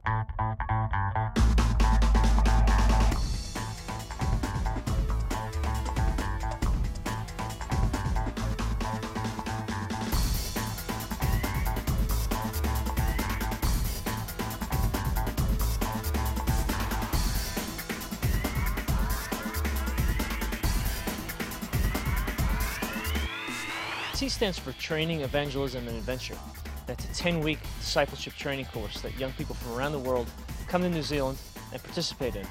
T stands for Training, Evangelism, and Adventure. That's a 10-week discipleship training course that young people from around the world come to New Zealand and participate in.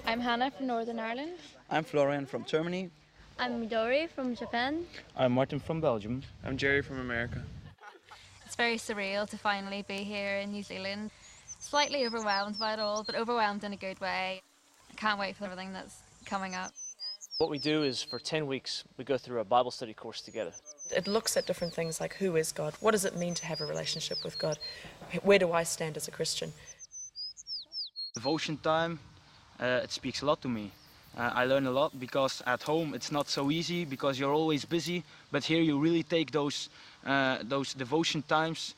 I'm Hannah from Northern Ireland. I'm Florian from Germany. I'm Midori from Japan. I'm Martin from Belgium. I'm Jerry from America. It's very surreal to finally be here in New Zealand. Slightly overwhelmed by it all, but overwhelmed in a good way. I can't wait for everything that's coming up. What we do is for 10 weeks, we go through a Bible study course together. It looks at different things like who is God? What does it mean to have a relationship with God? Where do I stand as a Christian? Devotion time, it speaks a lot to me. I learn a lot because at home it's not so easy because you're always busy, but here you really take those devotion times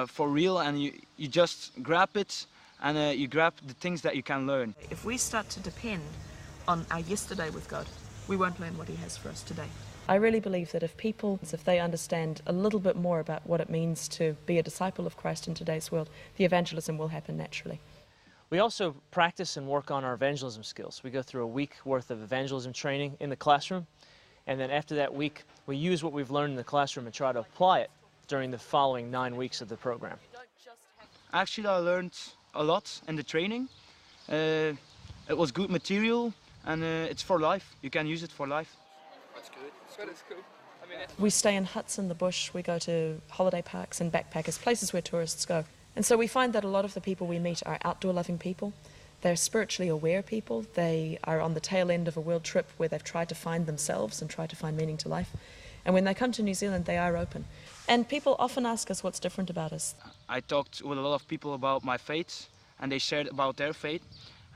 for real, and you just grab it and you grab the things that you can learn. If we start to depend on our yesterday with God, we won't learn what He has for us today. I really believe that if they understand a little bit more about what it means to be a disciple of Christ in today's world, the evangelism will happen naturally. We also practice and work on our evangelism skills. We go through a week worth of evangelism training in the classroom, and then after that week, we use what we've learned in the classroom and try to apply it during the following 9 weeks of the program. Actually, I learned a lot in the training. It was good material, and it's for life. You can use it for life. That's good. It's cool. I mean, We stay in huts in the bush, we go to holiday parks and backpackers, places where tourists go. And so we find that a lot of the people we meet are outdoor-loving people. They're spiritually aware people. They are on the tail end of a world trip where they've tried to find themselves and tried to find meaning to life. And when they come to New Zealand, they are open. And people often ask us what's different about us. I talked with a lot of people about my faith, and they shared about their faith.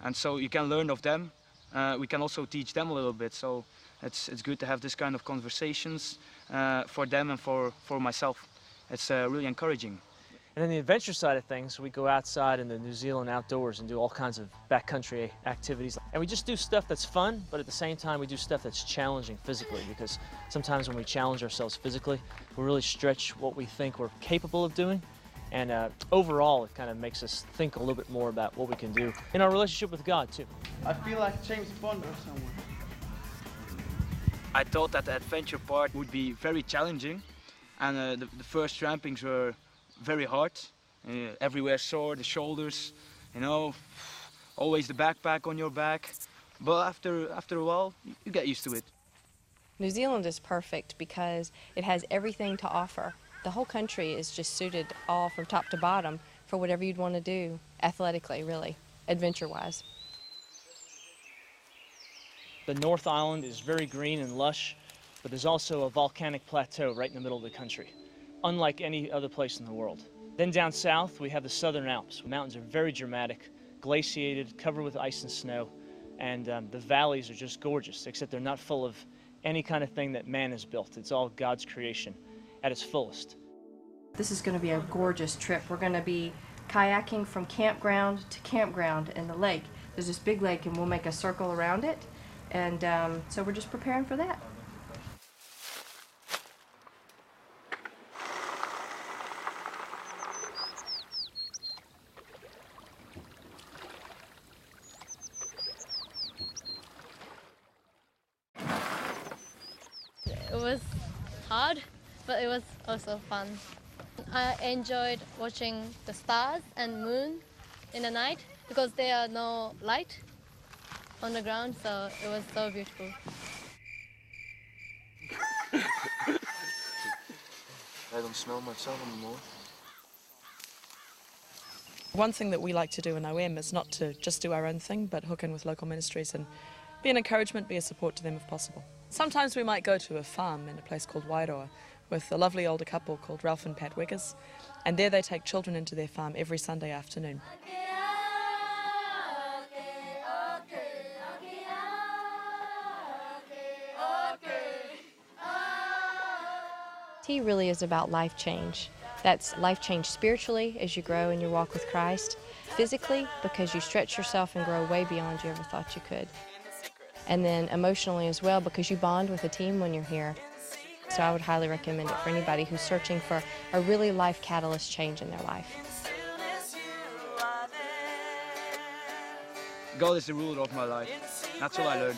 And so you can learn of them. We can also teach them a little bit. So it's good to have this kind of conversations for them and for myself. It's really encouraging. And then the adventure side of things, we go outside in the New Zealand outdoors and do all kinds of backcountry activities. And we just do stuff that's fun, but at the same time we do stuff that's challenging physically, because sometimes when we challenge ourselves physically, we really stretch what we think we're capable of doing. And overall, it kind of makes us think a little bit more about what we can do in our relationship with God, too. I feel like James Bond or someone. I thought that the adventure part would be very challenging, and the first trampings were very hard. Everywhere sore, the shoulders, you know, always the backpack on your back. But after a while, you get used to it. New Zealand is perfect because it has everything to offer. The whole country is just suited all from top to bottom for whatever you'd want to do, athletically, really, adventure-wise. The North Island is very green and lush, but there's also a volcanic plateau right in the middle of the country, unlike any other place in the world. Then down south, we have the Southern Alps. The mountains are very dramatic, glaciated, covered with ice and snow, and the valleys are just gorgeous, except they're not full of any kind of thing that man has built. It's all God's creation at its fullest. This is going to be a gorgeous trip. We're going to be kayaking from campground to campground in the lake. There's this big lake and we'll make a circle around it, and so we're just preparing for that. It was hard, but it was also fun. I enjoyed watching the stars and moon in the night because there are no light on the ground, so it was so beautiful. I don't smell myself anymore. One thing that we like to do in OM is not to just do our own thing, but hook in with local ministries and be an encouragement, be a support to them if possible. Sometimes we might go to a farm in a place called Wairoa with a lovely older couple called Ralph and Pat Wiggers, and there they take children into their farm every Sunday afternoon. Tea really is about life change. That's life change spiritually as you grow in your walk with Christ, physically because you stretch yourself and grow way beyond you ever thought you could, and then emotionally as well because you bond with a team when you're here. So I would highly recommend it for anybody who's searching for a really life catalyst change in their life. God is the ruler of my life. That's all I learned.